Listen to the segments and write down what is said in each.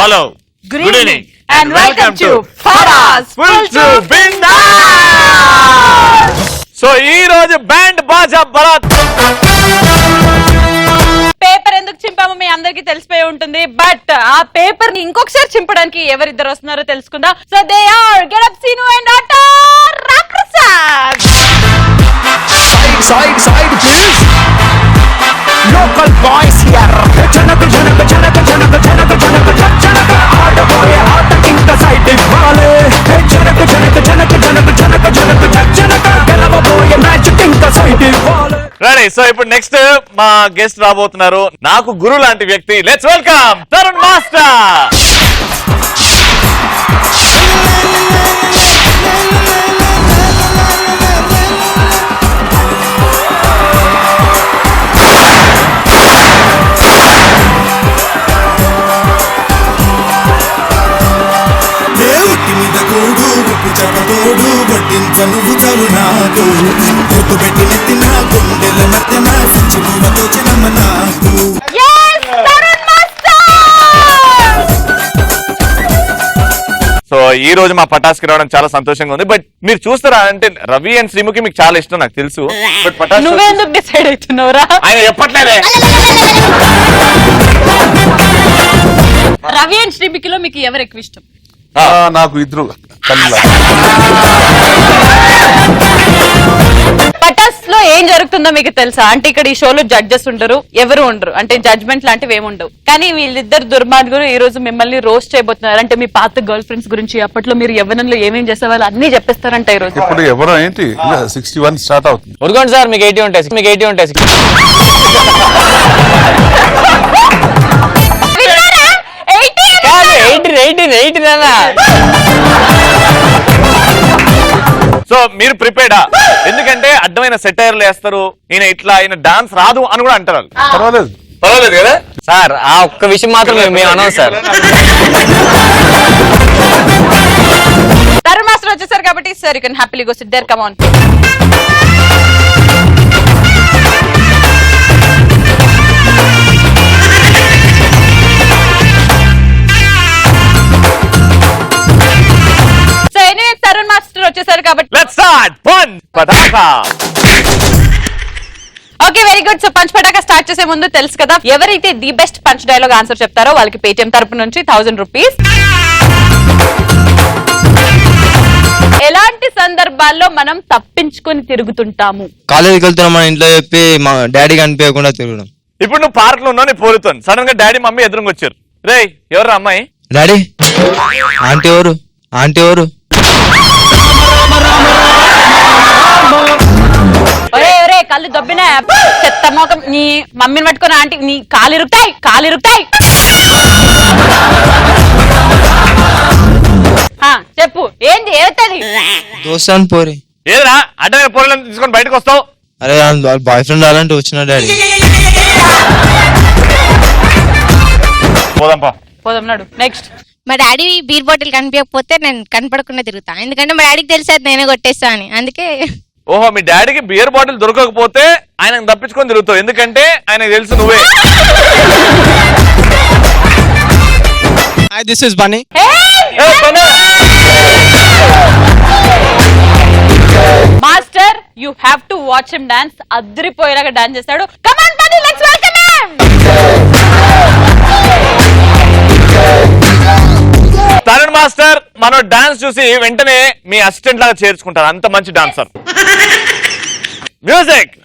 Hello, good evening and welcome to Faras full to Bindaas. So ఈ రోజు band బాజా Barat. Paper ఎందుకు చింపామో మీ అందరికి తెలిసిపోయి ఉంటుంది, బట్ ఆ పేపర్ ని ఇంకొకసారి చింపడానికి ఎవరిద్దరు వస్తున్నారో తెలుసుకుందాం. So they are get up Seenu and auto Ramprasad. Side please. Local boys here. Janaka janaka janaka janaka janaka janaka janaka aada boy aata kinka side vale. Janaka janaka janaka janaka janaka janaka janaka galava boy match kinka side vale. Ready. So ఇప్పుడు next మా guest రాబోతున్నారు, నాకు గురు లాంటి వ్యక్తి. Let's welcome Tarun master. తోడు వడ్డించను చరునాకు గుర్తు పెట్టి నెత్తిన గుండెల మధ్యన చిరువతో చిరమ నాకు. సో ఈ రోజు మా పటాస్కి రావడం చాలా సంతోషంగా ఉంది. బట్ మీరు చూస్తారా అంటే రవి అండ్ శ్రీముఖి మీకు చాలా ఇష్టం నాకు తెలుసు. బట్ పటాస్ నువ్వెందుకు డిసైడ్ అవుతున్నావురా? ఆయన చెప్పట్లేదే. రవి అండ్ శ్రీముఖిలో మీకు ఎవరు ఎక్కువ ఇష్టం? నాకు ఇద్దరు. పటాస్ లో ఏం జరుగుతుందో మీకు తెలుసా? అంటే ఇక్కడ ఈ షోలో జడ్జెస్ ఉండరు, ఎవరు ఉండరు, అంటే జడ్జ్మెంట్ లాంటివి ఏమి ఉండవు. కానీ వీళ్ళిద్దరు దుర్మార్గులు ఈ రోజు మిమ్మల్ని రోస్ట్ చేయబోతున్నారు. అంటే మీ పాత గర్ల్ ఫ్రెండ్స్ గురించి, అప్పట్లో మీరు యవ్వనంలో ఏమేం చేసేవాళ్ళు అన్ని చెప్పేస్తారంట ఈ రోజు. ఇప్పుడు ఎవరు ఏంటి 61 స్టార్ట్ అవుతుంది. ఉరుకోండి సార్, మీకు 80 ఉంటాయి, మీకు 80 ఉంటాయి. సో మీరు ప్రిపేర్డా? ఎందుకంటే అడ్డమైన సెటైర్లు వేస్తారు, ఈయన ఇట్లా ఆయన డాన్స్ రాదు అని కూడా అంటారు. పర్వాలేదు పర్వాలేదు కదా సార్, ఆ ఒక్క విషయం మాత్రం మేము అన్నాం సార్. తరుణ్ మాస్టర్ వచ్చేసారు కాబట్టి sir you can happily go sit there. Come on. Tarun master వచ్చేసారు కాబట్టి let's start Punch Pataka. Okay, very good. So Punch Pataka start చేసే ముందు తెలుసు కదా, ఎవరైతే the best punch dialogue answer చెప్తారో వాళ్ళకి పేటిఎం తరపు నుంచి 1000 రూపీస్. ఎలాంటి సందర్భాల్లో మనం తప్పించుకొని తిరుగుతుంటాము? కాలేజీకి వెళ్తున్నా మన ఇంట్లో చెప్పి మా డాడీ కనిపించకుండా తిరగడం. ఇప్పుడు నువ్వు పార్క్ లో ఉన్నావు, నేను పోరుతాను. సడన్ గా డాడీ మమ్మీ ఎదురుగా వచ్చారు. రే ఎవరు అమ్మాయి? డాడీ ఆంటీ ఎవరు? ఆంటీ ఎవరు? ఒరే కళ్ళు దొబ్బినా చెత్త మోకం, నీ మమ్మీని పట్టుకుని ఆంటీ నీ కాలు ఇరుకుతాయి. చెప్పు ఏంది ఏవుతుంది? దోస్తాను పోరి. ఏదరా అడ్డమైన పోరలను తీసుకొని బయటకు వస్తావు? అరే బాయ్ ఫ్రెండ్ అలాంటి వచ్చిన డాడీ. పోదాం నాడు. నెక్స్ట్, మా డాడీ బీర్ బాటిల్ కనిపించకపోతే నేను కనపడకుండా తిరుగుతా, ఎందుకంటే మా డాడీకి తెలిసి నేనే కొట్టేస్తా అని. అందుకే. ఓహో, మీ డాడీకి బియర్ బాటిల్ దొరకకపోతే ఆయన తప్పించుకొని తిరుగుతావు, ఎందుకంటే ఆయనకు తెలుసు నువ్వే. This is Bunny. Master you have to watch him dance. అద్దరిపోయేలాగా డాన్స్ చేస్తాడు. Come on Bunny, let's welcome him. Tarun master మనం డాన్స్ చూసి వెంటనే మీ అసిస్టెంట్ లాగా చేర్చుకుంటారు, అంత మంచి డాన్సర్. మ్యూజిక్.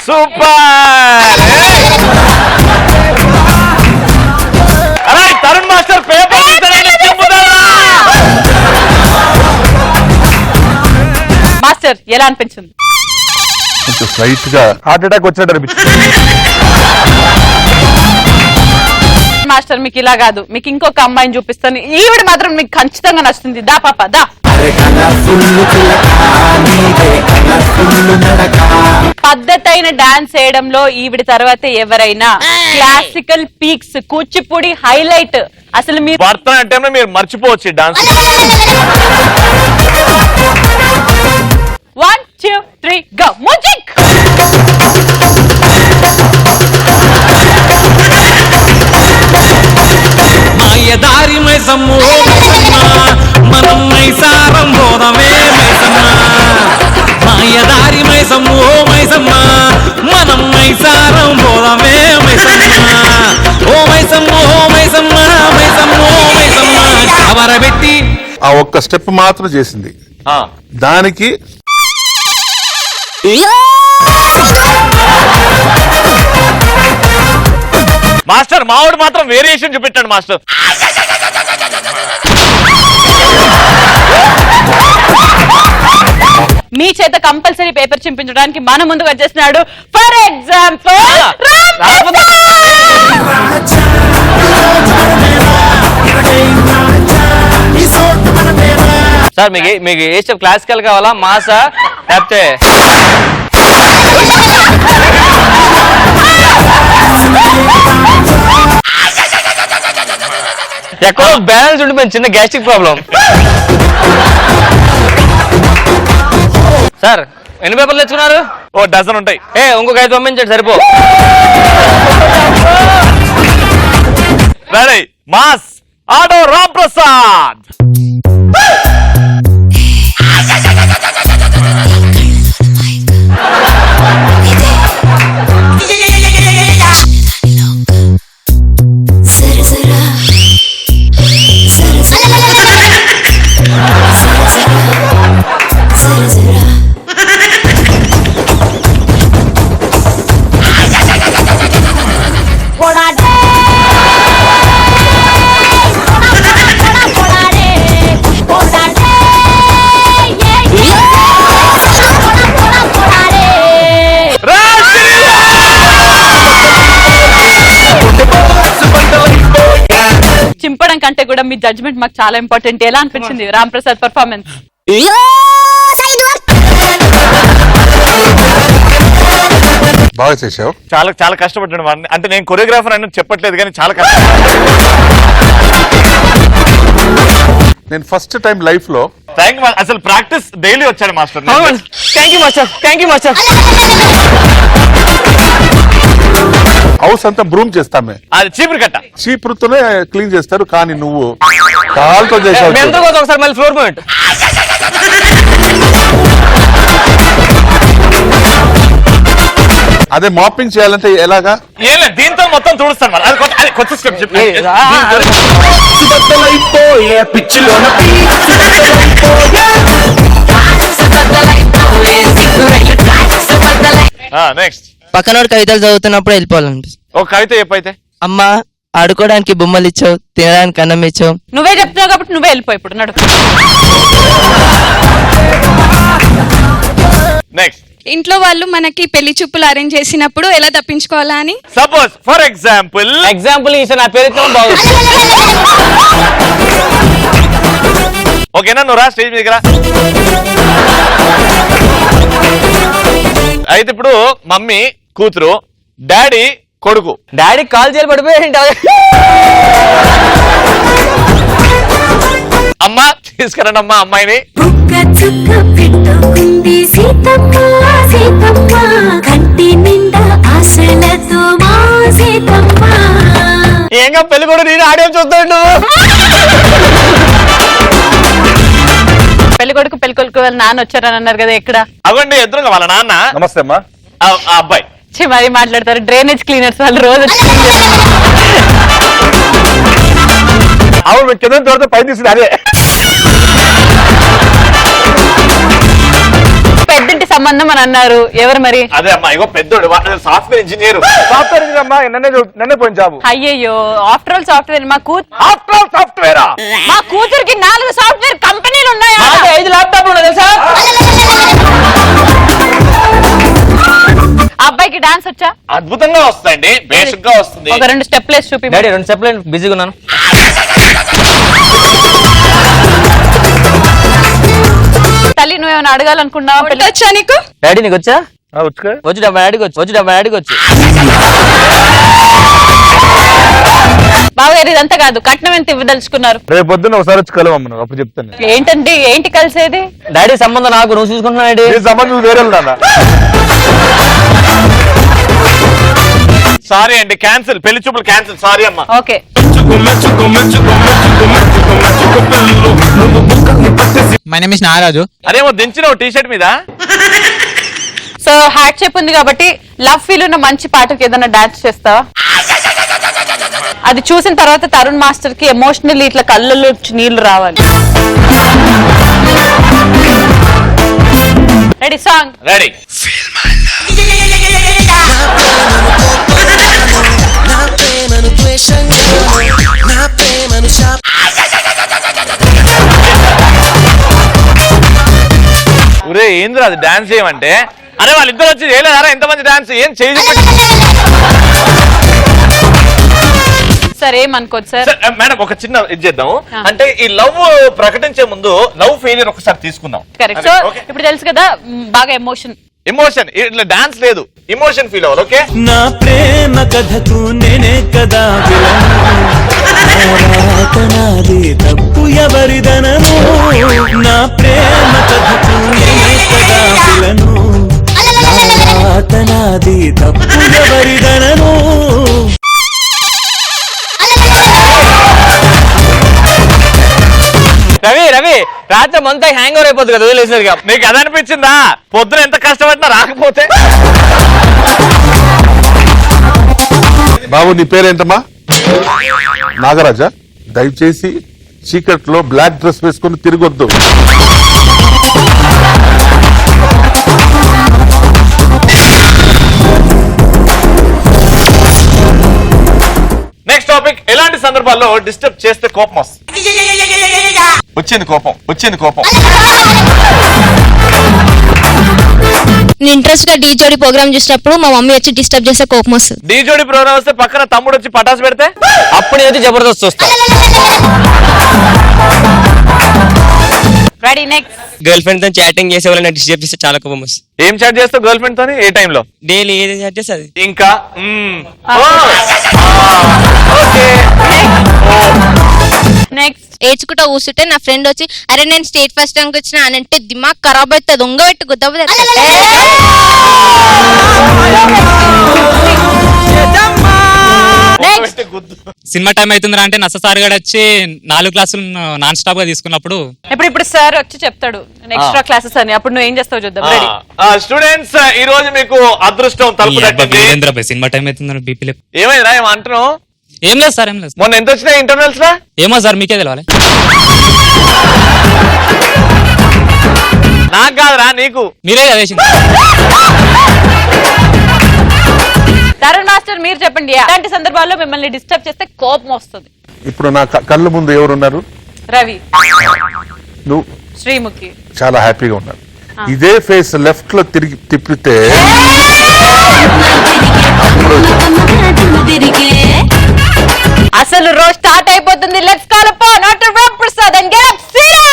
సూపర్. అరే తరుణ్ మాస్టర్ పేపర్ మాస్టర్ ఎలా అనిపించింది? స్ట్రైట్ గా హార్ట్ అటాక్ వచ్చినట్టు అనిపించింది. మాస్టర్ మీకు ఇలా కాదు, మీకు ఇంకొక అమ్మాయిని చూపిస్తాను. ఈవిడ మాత్రం మీకు ఖచ్చితంగా నచ్చుతుంది. దా పాప దా. పద్ధతైన డాన్స్ వేయడంలో ఈవిడ తర్వాత ఎవరైనా క్లాసికల్ పీక్స్ కూచిపూడి హైలైట్ అసలు మీరు భరతనాట్యంలో మీరు మర్చిపోవచ్చు డాన్స్. 1 2 3 go music. మాయదారి మైసమ్ము మనం మైసారం పోదమే మైసమ్మ. మాయదారి మైసమ్ము మైసమ్మ మనం మైసారం పోదమే మైసమ్మ. ఓ మైసమ్మ ఓ మైసమ్మ మైసమ్మ ఓ మైసమ్మ కవరబెట్టి ఆ ఒక్క స్టెప్ మాత్రం చేసింది ఆ, దానికి మాస్టర్ మావాడు మాత్రం వేరియేషన్ చూపెట్టాడు మాస్టర్. మీ చేత కంపల్సరీ పేపర్ చింపించడానికి మన ముందుకు వచ్చేస్తున్నాడు. ఫర్ ఎగ్జాంపుల్ సార్ మీకు ఏ స్టెప్ క్లాసికల్ కావాలా మాసా లేకపోతే ఎక్కడో బ్యాలెన్స్ ఉండిపోయింది, చిన్న గ్యాస్ట్రిక్ ప్రాబ్లం. సార్ ఎన్ని పేపర్లు తెచ్చుకున్నారు? ఓ డజన్ ఉంటాయి. ఇంకొక 5 పంపించండి సరిపో. Ready mass auto Ram Prasad. చింపడం కంటే కూడా మీ జడ్జ్మెంట్ మాకు చాలా ఇంపార్టెంట్. ఎలా అనిపించింది రామ్ ప్రసాద్ పర్ఫార్మెన్స్? బాగా చేసావు. చాలా చాలా కష్టపడ్డాడు వాడిని. అంటే నేను కొరియోగ్రాఫర్ అని చెప్పట్లేదు కానీ చాలా కష్టం. నేను ఫస్ట్ టైం లైఫ్ లో థ్యాంక్ యూ. అసలు ప్రాక్టీస్ డైలీ వచ్చాడు master. Thank you master, thank you master. House అంతా బ్రూమ్ చేస్తామే, అది చీపురు కట్ట. చీపురుతోనే క్లీన్ చేస్తారు, కానీ నువ్వు కాల్తో చేసావు. మేము ఎంతో ఒకసారి మళ్ళీ ఫ్లోర్ పాయింట్. అదే మాపింగ్ చేయాలంటే ఎలాగా? ఏం లేదు, దీంతో మొత్తం తుడుస్తాను మరి. అది కొత్త స్టెప్ చెప్పి నెక్స్ట్. పక్కనోడు కవితలు చదువుతున్నప్పుడు వెళ్ళిపోవాలనిపిస్తుంది. ఒక కవిత చెప్పైతే. అమ్మా ఆడుకోవడానికి బొమ్మలు ఇచ్చావు, తినడానికి అన్నం ఇచ్చావు. నువ్వే చెప్తున్నావు కాబట్టి నువ్వే వెళ్ళిపో ఇప్పుడు. నడు. నెక్స్ట్. ఇంట్లో వాళ్ళు మనకి పెళ్లి చూపులు అరేంజ్ చేసినప్పుడు ఎలా తప్పించుకోవాలా అని. సపోజ్ ఫర్ ఎగ్జాంపుల్ నా పేరు బాగుంది. ఓకేనా, నువ్వు రా స్టేజ్ మీద. అయితే ఇప్పుడు మమ్మీ కూతురు, డాడీ కొడుకు. డాడీ కాల్ చేయాలి పడిపోయి అమ్మ తీసుకురండి అమ్మా అమ్మాయిని. ఏంగా పెళ్లి కూడా నేను ఆడియో చూస్తాడు. పెళ్లి కొడుకు పెళ్లి కొడుకు వాళ్ళ నాన్న వచ్చారని అన్నారు కదా, ఎక్కడ? అవ్వండి ఎదురుగా వాళ్ళ నాన్న. నమస్తే అమ్మా. ఆ అబ్బాయి మరి మాట్లాడతారు. డ్రైనేజ్ క్లీనర్స్ వాళ్ళు రోజు అవును కింద తోడితే పై తీసింది అదే. పెద్దంటి సంబంధం అని అన్నారు. ఎవరు మరి? అదే అమ్మా, ఇగో పెద్దోడు సాఫ్ట్వేర్ ఇంజనీర్. సాఫ్ట్వేర్ ఇంజనీర్ అమ్మా, నన్నే పోయిన జాబు. అయ్యయ్యో, ఆఫ్టర్ ఆల్ సాఫ్ట్వేర్. సాఫ్ట్వేరా? మా కూతురికి 4 సాఫ్ట్వేర్ కంపెనీలు ఉన్నాయా? 5 ల్యాప్టాప్లు ఉన్నాయి తెలుసా? అబ్బాయికి డాన్స్ వచ్చా? అద్భుతంగా వస్తుందండి, బేసిక్ గా వస్తుంది. ఒక 2 స్టెప్లు వేసి చూపి. డాడీ 2 స్టెప్లు బిజీగా ఉన్నాను. తల్లి నువ్వేమైనా అడగాలనుకున్నావా? వచ్చా నీకు? డాడీ నీకు వచ్చా? వచ్చుగా వచ్చి డబ్బా డాడీకి వచ్చు బాబు గారు ఇదంతా కాదు, కట్నం ఎంత ఇవ్వదలుచుకున్నారు? రేపు పొద్దున్న ఒకసారి వచ్చి కలవమ్మ నువ్వు, అప్పుడు చెప్తాను. ఏంటండి ఏంటి కలిసేది? డాడీ సంబంధం నాకు, నువ్వు చూసుకుంటున్నాడు. ఈ సంబంధం వేరే నాన్న. సారీ అండి, క్యాన్సిల్, పెళ్లి చూపులు క్యాన్సిల్. సారీ అమ్మా. Okay, my name is Nagaraju. అదేమో దించినావు టీ షర్ట్ మీద. సో హ్యాట్ షేప్ ఉంది కాబట్టి లవ్ ఫీల్ ఉన్న మంచి పాటకి ఏదైనా డాన్స్ చేస్తావా? అది చూసిన తర్వాత తరుణ్ మాస్టర్ కి ఎమోషనల్లీ ఇట్లా కళ్ళల్లో నీళ్లు రావాలి. రెడీ? Song ready. ఒరే ఏంద్రా అది డాన్స్ చేయమంటే? అరే వాళ్ళిద్దరు వచ్చి చేయలేదారా ఎంతమంది డాన్స్? ఏం చేయ సార్, ఏమనుకోదు సార్. మేడం ఒక చిన్న ఇది చేద్దాము. అంటే ఈ లవ్ ప్రకటించే ముందు లవ్ ఫెయిలియర్ ఒకసారి తీసుకుందాం. కరెక్ట్. సో ఇప్పుడు తెలుసు కదా, బాగా ఎమోషన్ ఇట్లా డాన్స్ లేదు, ఎమోషన్ ఫీల్ అవ్వాలి. ఓకే. నా ప్రేమ కథకు నేనే కదా నాది తప్పు ఎవరిదనను, నా ప్రేమ కథకు నేనే కదా విలను, నాది తప్పు ఎవరిదనను. రవి రాత్రి మొంతా హ్యాంగ్ ఓవర్ అయిపోతుంది కదా వదిలేసరిగా. నీకు అది అనిపించిందా? పొద్దున ఎంత కష్టపడినా రాకపోతే? బాబు నీ పేరేంటమ్మా? నాగరాజా, దయచేసి చీకట్లో బ్లాక్ డ్రెస్ వేసుకొని తిరగొద్దు. నెక్స్ట్ టాపిక్, ఎలాంటి సందర్భాల్లో డిస్టర్బ్ చేస్తే కోపం వస్తుంది? వచ్చింది కోపం. నేను ఇంట్రెస్ట్ గా డీ జోడి ప్రోగ్రామ్ చూసినప్పుడు మా మమ్మీ వచ్చి డిస్టర్బ్ చేస్తే కోపం వస్తుంది. డీ జోడి ప్రోగ్రామ్ వస్తే పక్కన తమ్ముడు వచ్చి పటాసు పెడితే అప్పుడు ఏదైతే జబర్దస్త్ వస్తా. రెడీ? నెక్స్ట్. గర్ల్ ఫ్రెండ్ తో చాటింగ్ చేసే వాళ్ళని డిస్టర్బ్ చేస్తే చాలా కోపం వస్తుంది. ఏం చాట్ చేస్తావు గర్ల్ ఫ్రెండ్ తోని? ఏ టైంలో? డైలీ ఏది చాట్ చేస్తే అది. ఇంకా ఓకే. నెక్స్ట్. ఏడ్చుకుంటా కూర్చుంటే నా ఫ్రెండ్ వచ్చి అరే నేను స్టేట్ ఫస్ట్ ర్యాంక్ వచ్చిన అని అంటే దిమాగ్ ఖరాబ్ అవుతుంది, దొంగ పెట్టు గుద్దబ. సినిమా టైం అవుతుందిరా అంటే నచ్చసారి గడ వచ్చి 4 క్లాసులు నాన్ స్టాప్ గా తీసుకున్నప్పుడు ఇప్పుడు సార్ వచ్చి చెప్తాడు ఎక్స్ట్రా క్లాసెస్ అని, అప్పుడు నువ్వు ఏం చేస్తావు చూద్దాం. రెడీ? స్టూడెంట్స్, ఈ రోజు మీకు అదృష్టం తలుపు తట్టింది. సినిమా టైం అవుతుందని బీపీ ఏమైందిరా? ఏమో అంటున్నావు? ఏం లేదు సార్, ఏం లేదు. మొన్న ఎంత వచ్చినాయి ఇంటర్నల్స్ రా? ఏమో సార్, మీకే తెలవాలి. నాకు కాదురా, నీకు. మీరే చదివేసింది. తరుణ్ మాస్టర్ మీరు చెప్పండి, అలాంటి సందర్భాల్లో మిమ్మల్ని డిస్టర్బ్ చేస్తే కోపం వస్తుంది? ఇప్పుడు నా కళ్ళ ముందు ఎవరున్నారు? రవి, నువ్వు శ్రీముఖి. చాలా హ్యాపీగా ఉన్నారు. ఇదే ఫేస్ లెఫ్ట్ లో తిరిగి తిప్పితే అసలు రోజు స్టార్ట్ అయిపోతుంది. Let's call upon doctor Ram Prasad and get up serious.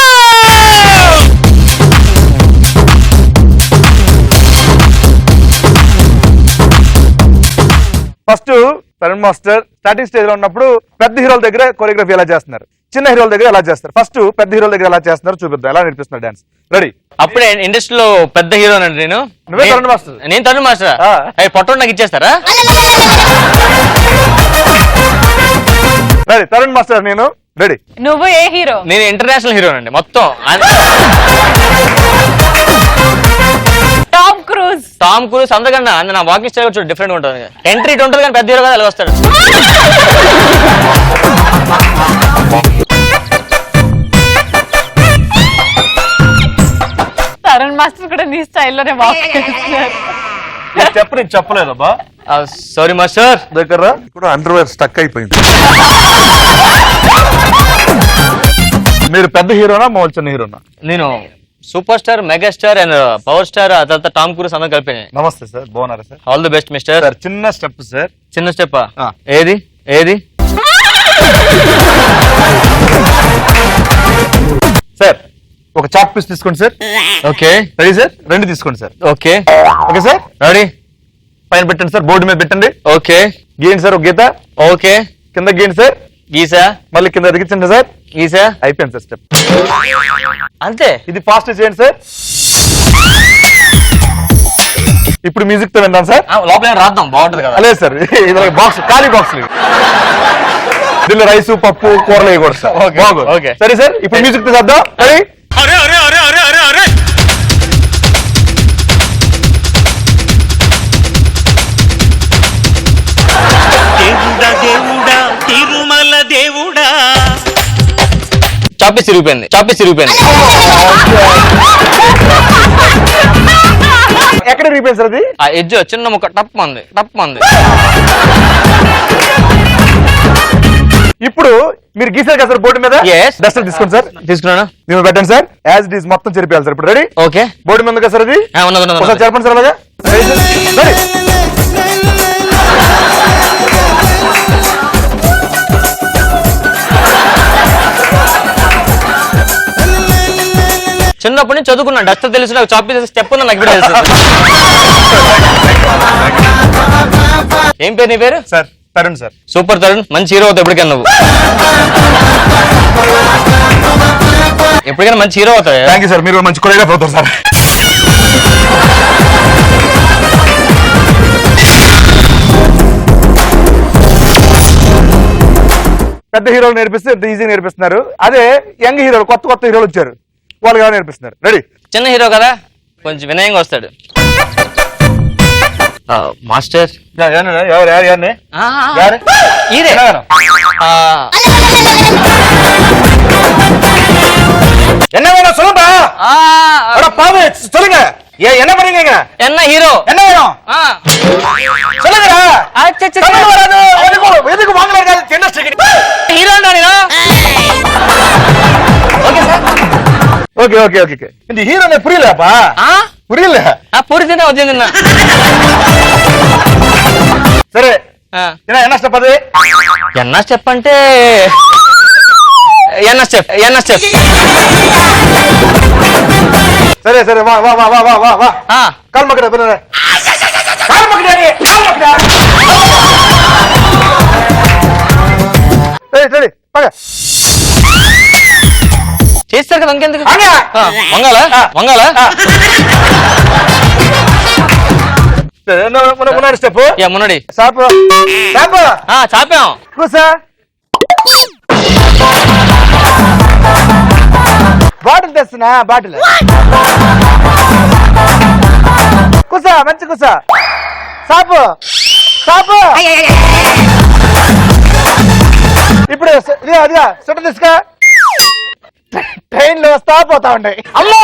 First Tarun master starting stage లో ఉన్నప్పుడు పెద్ద హీరోల దగ్గర కొరియోగ్రఫీ ఎలా చేస్తున్నారు, చిన్న హీరోల దగ్గర ఎలా చేస్తారు? ఫస్ట్ పెద్ద హీరోల దగ్గర ఎలా చేస్తున్నారు చూపిద్దాం, ఎలా నేర్పిస్తున్నారు డాన్స్. రెడీ? అప్పుడే ఇండస్ట్రీలో పెద్ద హీరో అండి నేను. నువ్వే తరుణ్ మాస్టర్? నేను తరుణ్ మాస్టర్. అవి పొట్టోడు నాకు ఇచ్చేస్తారా? రెడీ? తరుణ్ మాస్టర్ నేను రెడీ. నువ్వు ఏ హీరో? నేను ఇంటర్నేషనల్ హీరో అండి మొత్తం. టామ్ క్రూజ్ అందరికన్నా నా వాకింగ్ స్టైల్ చూడు డిఫరెంట్ ఉంటుంది. ఎంట్రీ ఇటు ఉంటుంది కానీ పెద్ద హీరో కదా అలా వస్తాడు. తరుణ్ మాస్టర్ కూడా నీ స్టైల్లోనే చెప్పు, నీకు చెప్పలేదబ్బా. Sorry master. దగ్గర ఇప్పుడు అండర్వేర్ స్టక్ అయిపోయింది. మీరు పెద్ద హీరోనా మామూలు చిన్న హీరోనా? నేను super star, megastar and power star, ఆ తర్వాత టామ్ క్రూజ్ అందరూ కలిపి. నమస్తే సార్, బాగున్నారా sir? All the best mister. Sir చిన్న స్టెప్ సార్. చిన్న స్టెప్? ఏది సార్ ఒక చాక్ పీస్ తీసుకోండి సార్. Okay ready sir? 2 తీసుకోండి sir. Okay okay sir, ready. పైన పెట్టండి సార్, బోర్డు మీద పెట్టండి. ఓకే గీయండి సార్ ఒక గీత. ఓకే కింద గీయండి సార్. గీసా మళ్ళీ కింద దిగించండి సార్. గీసా. అయిపోయింది సార్ స్టెప్. అంతే. ఇది ఫాస్ట్ చేయండి సార్. ఇప్పుడు మ్యూజిక్ తో విందాం సార్. లోపల రాద్దాం, బాగుంటది కదా. లేదు సార్, ఇది బాక్స్, ఖాళీ బాక్స్. దీనిలో రైస్, పప్పు, కూరలు వేయకూడదు సార్. బాగుంది. ఓకే. సరే సార్, ఇప్పుడు మ్యూజిక్ తో చేద్దాం. రెడీ? తిరుమల దేవుడా. చాపేసి తిరిగిపోయింది. ఎక్కడ రీపోయింది సార్ అది? ఆ ఎడ్జ్ చిన్న ముక్క టప్ మంది. ఇప్పుడు మీరు గీసారు కదా సార్ బోర్డు మీద. Yes. డస్టర్ తీసుకోండి సార్. తీసుకున్నాను. దీని మీద పెట్టండి సార్. యాజ్ ఇట్ ఈస్ మొత్తం చెరిపేయాలి సార్. ఇప్పుడు రెడీ? ఓకే. బోర్డు మీద ఉంది కదా సార్ అది. ఒకసారి చెప్పండి సార్ అలాగా. రెడీ? చిన్నప్పటి నుంచి చదువుకున్నా, డస్టర్ తెలుసు, నాకు చాప్ చేసే స్టెప్ ఉందా నాకు ఇప్పుడు తెలుసు. ఏం పేరు నీ పేరు? Sir Tarun sir. Super Tarun, మంచి హీరో అవుతావు ఎప్పటికైనా నువ్వు. ఎప్పటికైనా మంచి హీరో అవుతావు. థ్యాంక్ యూ సార్, మీరు మంచి కొరియోగ్రాఫర్ అవుతారు సార్. పెద్ద హీరోలు నేర్పిస్తే ఎంత ఈజీ నేర్పిస్తున్నారు. అదే యంగ్ హీరోలు, కొత్త హీరోలు వచ్చారు, వాళ్ళు ఎలా నేర్పిస్తున్నారు. రెడీ? చిన్న హీరో కదా, కొంచెం వినయంగా వస్తాడు. మాస్టర్ ఈరే. என்ன வேணும் சொல்லுங்க. அட பாவு சொல்லுங்க. என்ன பண்ணீங்க? என்ன ஹீரோ? என்ன வேணும் சொல்லுங்கடா. தமிழ் வராது. எதுக்கு வாங்கல என்ன ஸ்டிக்கர்? ஹீரோடா நீ. Okay sir. ஓகே. இந்த ஹீரோனே புரியலப்பா. புரியல. புரிஞ்சுதா வச்சிருந்தா. సరే, என்ன ஸ்டெப் அது? என்ன స్టెప్ అంటే என்ன స్టెప్. సరే వా. కాల్ మగడ బెన. కాల్ మగడ. రెడీ పగ. చేస్తారు కదా ఇంకెందుకు. వంగాల. మున్నాడి స్టెప్. మున్నడి సాపు చాపాం. కూసా. బాటిల్ తెస్తున్నా, బాటిల్. కూసా, మంచి కూసా. సాపు. ఇప్పుడు అదిగా స్వెటర్ తీసుకా. ట్రైన్ లో వస్తా పోతా ఉంటాయి. అమ్మో,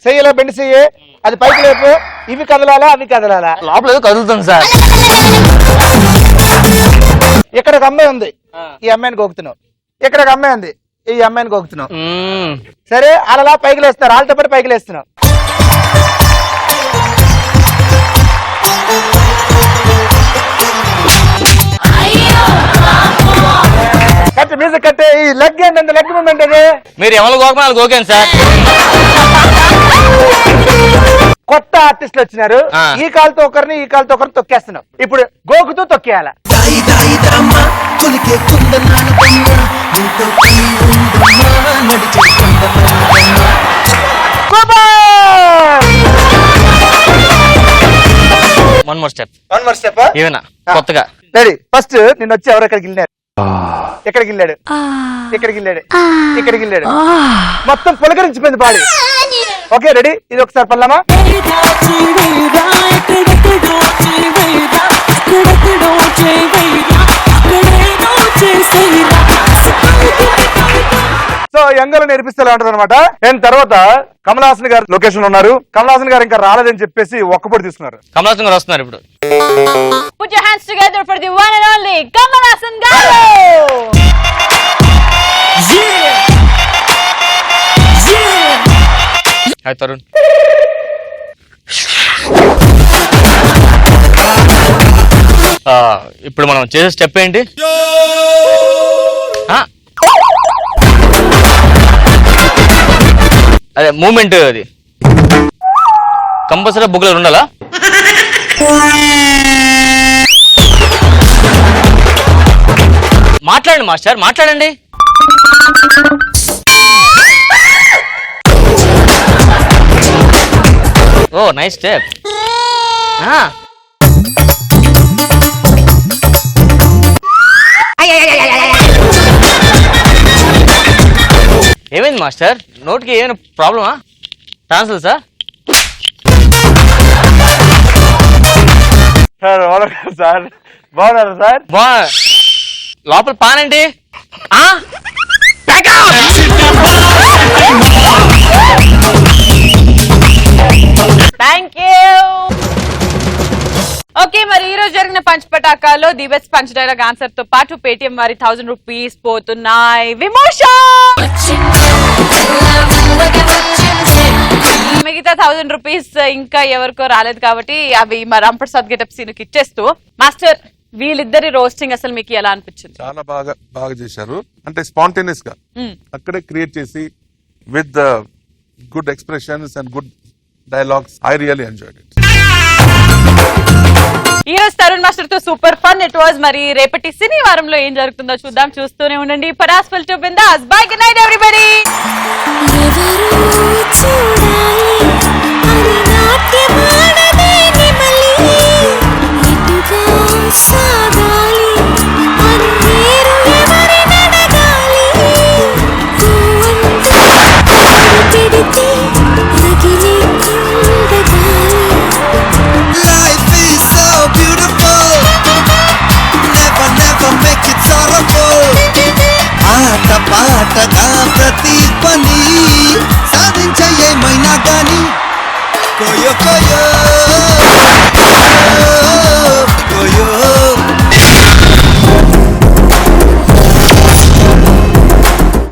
చెయ్యలో బెండి చెయ్యి, అది పైకి లేపు. ఇవి కదలాలా, అవి కదలాలా. లోపల ఏదో కదులుతుంది సార్. ఇక్కడ ఒక అమ్మాయి ఉంది, ఈ అమ్మాయిని గోకుతున్నావు. ఇక్కడ ఒక అమ్మాయి ఉంది, ఈ అమ్మాయిని గోకుతున్నావు. సరే, అలా పైకి లేస్తున్నారు, వాళ్ళతో పాటు పైకి లేస్తున్నావు. కట్టే మ్యూజిక్ కట్టే. ఈ లెగ్ ఏంటంటే లెగ్ మూమెంట్ అది. మీరు ఎవరు గోకమని వాళ్ళు గోకాను సార్. కొత్త ఆర్టిస్టులు వచ్చినారు, ఈ కాలుతో ఒకరిని ఈ కాలుతో ఒకరిని తొక్కేస్తున్నావు. ఇప్పుడు గోకుతూ తొక్కేయాల. One more step. ఏమైనా కొత్తగా. రెడీ? ఫస్ట్ నిన్న వచ్చి ఎవరు ఎక్కడికి వెళ్ళారు? ఎక్కడికి వెళ్ళాడు? ఇక్కడికి వెళ్ళాడు. మొత్తం పులకరించిపోయింది బాడీ. Okay, ready? ఇది ఒకసారి పడలామా? సో యంగలో నేర్పిస్తే ఎలా ఉంటుంది అనమాట. నేను తర్వాత కమల్ హాసన్ గారు లొకేషన్ ఉన్నారు. కమల్ హాసన్ గారు ఇంకా రాలేదని చెప్పేసి ఒక్కపొడి తీసుకున్నారు. కమల్ హాసన్ గారు వస్తున్నారు ఇప్పుడు. Put your hands together for the one and only Kamal Hassan garu. Hi Tarun. ఇప్పుడు మనం చేసే స్టెప్ ఏంటి? అదే మూమెంట్ అది కంపల్సరీ బుక్లో ఉండాలా? మాట్లాడండి మాస్టర్, మాట్లాడండి. Oh nice step. ఏమైంది మాస్టర్? నోట్కి ఏమైనా ప్రాబ్లమా? Transfer sir? సార్ సార్ బాగున్నారు సార్? లోపల పానండి. Thank you. ఓకే, మరి ఈ రోజు జరిగిన పంచపటాకాలో the best punch dialogue answer తో పాటు పేటిఎం వారి 1000 రూపీస్ పోతున్నాయి. విమోష మిగతా 1000 రూపీస్ ఇంకా ఎవరికో రాలేదు కాబట్టి అవి మా రాంప్రసాద్ గెటప్ సీన్కి ఇచ్చేస్తూ, మాస్టర్ వీళ్ళిద్దరి రోస్టింగ్ అసలు మీకు ఎలా అనిపించింది? చాలా బాగా చేశారు. అంటే స్పాంటేనియస్ గా అక్కడే క్రియేట్ చేసి with good expressions and good dialogues. I really enjoyed it. ఈ రోజు తరుణ్ మాస్టర్ తో సూపర్ ఫన్ ఇట్ వాజ్. మరి రేపటి సినీ వారంలో ఏం జరుగుతుందో చూద్దాం. చూస్తూనే ఉండండి Paras full to Bindaas. Bye, good night everybody. పాటగా ప్రతి పని సాధించే ఏమైనా కానీ కోయో కోయో